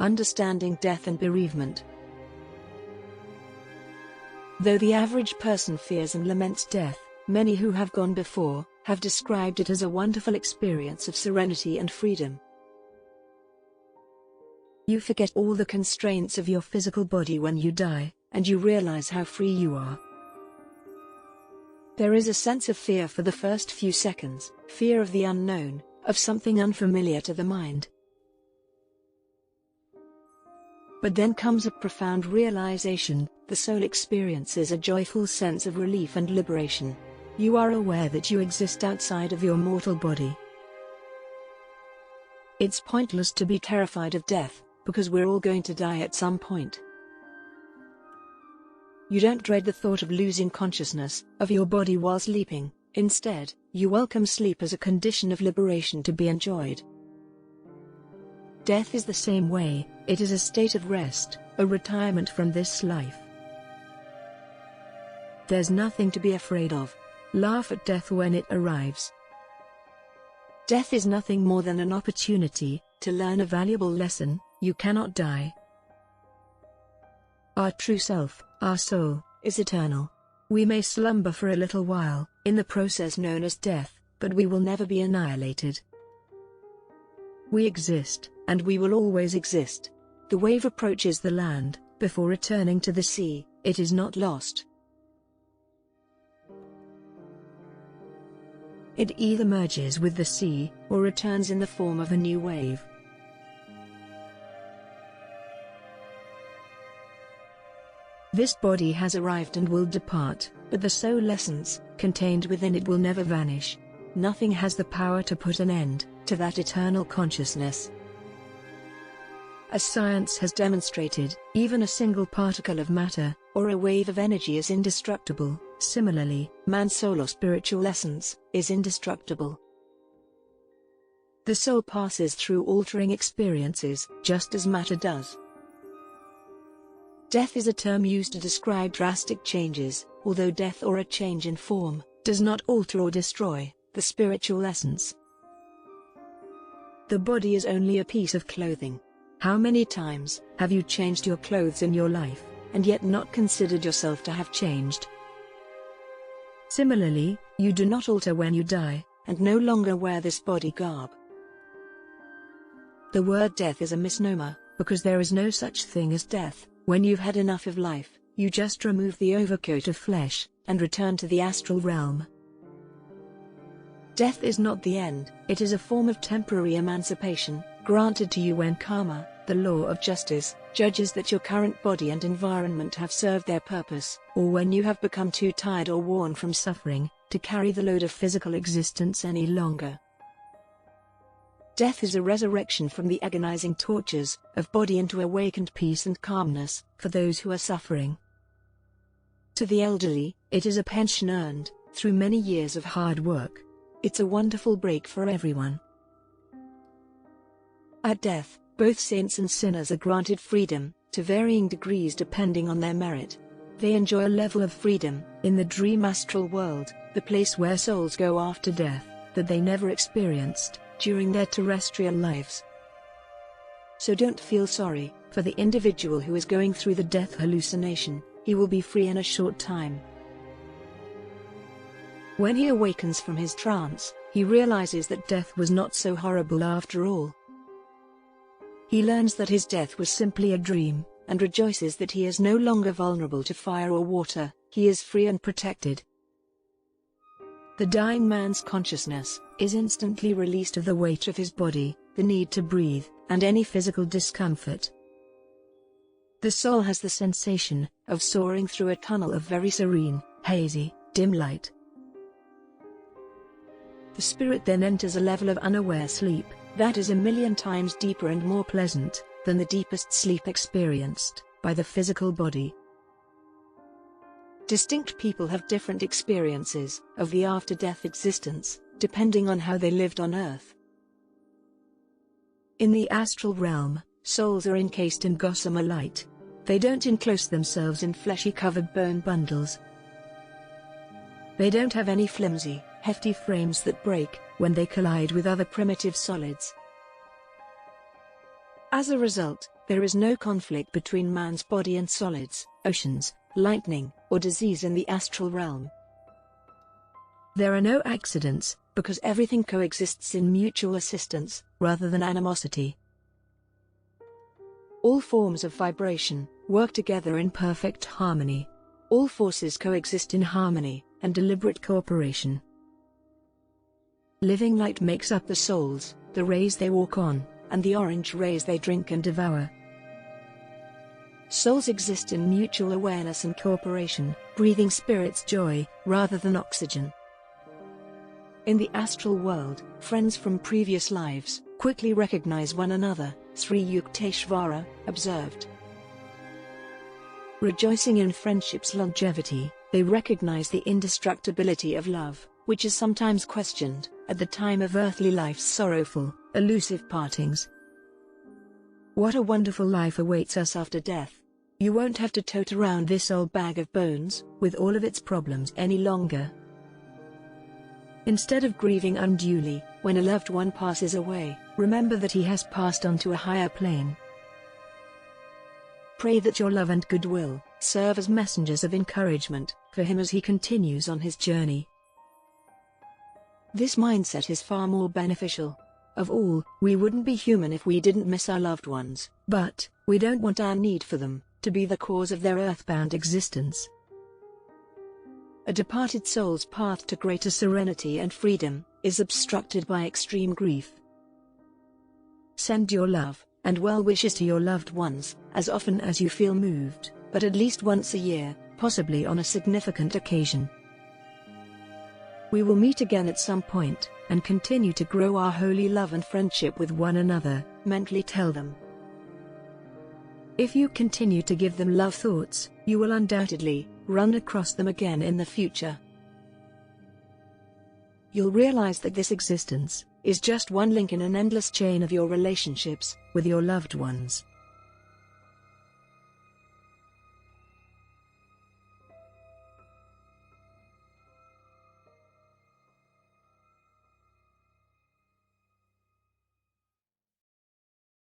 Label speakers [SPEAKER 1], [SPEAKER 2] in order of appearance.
[SPEAKER 1] Understanding death and bereavement. Though the average person fears and laments death, many who have gone before have described it as a wonderful experience of serenity and freedom. You forget all the constraints of your physical body when you die, and you realize how free you are. There is a sense of fear for the first few seconds, fear of the unknown, of something unfamiliar to the mind. But then comes a profound realization. The soul experiences a joyful sense of relief and liberation. You are aware that you exist outside of your mortal body. It's pointless to be terrified of death, because we're all going to die at some point. You don't dread the thought of losing consciousness of your body while sleeping. Instead, you welcome sleep as a condition of liberation to be enjoyed. Death is the same way. It is a state of rest, a retirement from this life. There's nothing to be afraid of. Laugh at death when it arrives. Death is nothing more than an opportunity to learn a valuable lesson. You cannot die. Our true self, our soul, is eternal. We may slumber for a little while, in the process known as death, but we will never be annihilated. We exist, and we will always exist. The wave approaches the land, before returning to the sea. It is not lost. It either merges with the sea, or returns in the form of a new wave. This body has arrived and will depart, but the soul essence, contained within it, will never vanish. Nothing has the power to put an end to that eternal consciousness. As science has demonstrated, even a single particle of matter, or a wave of energy is indestructible. Similarly, man's soul or spiritual essence is indestructible. The soul passes through altering experiences, just as matter does. Death is a term used to describe drastic changes, although death or a change in form does not alter or destroy the spiritual essence. The body is only a piece of clothing. How many times have you changed your clothes in your life, and yet not considered yourself to have changed? Similarly, you do not alter when you die, and no longer wear this body garb. The word death is a misnomer, because there is no such thing as death. When you've had enough of life, you just remove the overcoat of flesh, and return to the astral realm. Death is not the end, it is a form of temporary emancipation, granted to you when karma, the law of justice, judges that your current body and environment have served their purpose, or when you have become too tired or worn from suffering to carry the load of physical existence any longer. Death is a resurrection from the agonizing tortures of body into awakened peace and calmness for those who are suffering. To the elderly, it is a pension earned through many years of hard work. It's a wonderful break for everyone. At death, both saints and sinners are granted freedom, to varying degrees depending on their merit. They enjoy a level of freedom in the dream astral world, the place where souls go after death, that they never experienced during their terrestrial lives. So don't feel sorry for the individual who is going through the death hallucination. He will be free in a short time. When he awakens from his trance, he realizes that death was not so horrible after all. He learns that his death was simply a dream, and rejoices that he is no longer vulnerable to fire or water. He is free and protected. The dying man's consciousness is instantly released of the weight of his body, the need to breathe, and any physical discomfort. The soul has the sensation of soaring through a tunnel of very serene, hazy, dim light. The spirit then enters a level of unaware sleep that is 1,000,000 times deeper and more pleasant than the deepest sleep experienced by the physical body. Distinct people have different experiences of the after-death existence, depending on how they lived on Earth. In the astral realm, souls are encased in gossamer light. They don't enclose themselves in fleshy-covered bone bundles. They don't have any flimsy, hefty frames that break when they collide with other primitive solids. As a result, there is no conflict between man's body and solids, oceans, lightning, or disease in the astral realm. There are no accidents, because everything coexists in mutual assistance, rather than animosity. All forms of vibration work together in perfect harmony. All forces coexist in harmony and deliberate cooperation. Living light makes up the souls, the rays they walk on, and the orange rays they drink and devour. Souls exist in mutual awareness and cooperation, breathing spirits joy, rather than oxygen. In the astral world, friends from previous lives quickly recognize one another, Sri Yukteswara observed. Rejoicing in friendship's longevity, they recognize the indestructibility of love, which is sometimes questioned at the time of earthly life's sorrowful, elusive partings. What a wonderful life awaits us after death. You won't have to tote around this old bag of bones, with all of its problems any longer. Instead of grieving unduly, when a loved one passes away, remember that he has passed on to a higher plane. Pray that your love and goodwill serve as messengers of encouragement for him as he continues on his journey. This mindset is far more beneficial. Of all, we wouldn't be human if we didn't miss our loved ones, but we don't want our need for them to be the cause of their earthbound existence. A departed soul's path to greater serenity and freedom is obstructed by extreme grief. Send your love and well wishes to your loved ones as often as you feel moved, but at least once a year, possibly on a significant occasion. We will meet again at some point and continue to grow our holy love and friendship with one another, mentally tell them. If you continue to give them love thoughts, you will undoubtedly run across them again in the future. You'll realize that this existence is just one link in an endless chain of your relationships with your loved ones.